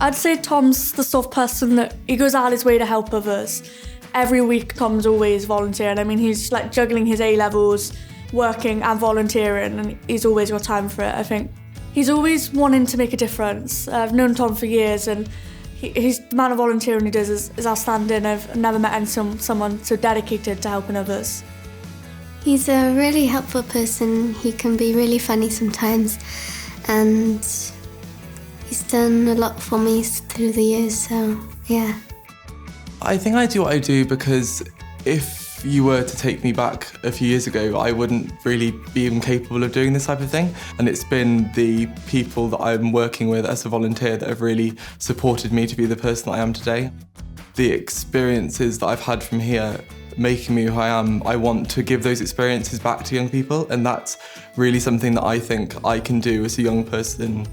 I'd say Tom's the sort of person that he goes out his way to help others. Every week Tom's always volunteering. I mean, he's like juggling his A-levels, working and volunteering, and he's always got time for it, I think. He's always wanting to make a difference. I've known Tom for years, and the amount of volunteering he does is outstanding. I've never met someone so dedicated to helping others. He's a really helpful person. He can be really funny sometimes, and he's done a lot for me through the years, so yeah. I think I do what I do because if you were to take me back a few years ago, I wouldn't really be even capable of doing this type of thing. And it's been the people that I'm working with as a volunteer that have really supported me to be the person that I am today. The experiences that I've had from here making me who I am, I want to give those experiences back to young people, and that's really something that I think I can do as a young person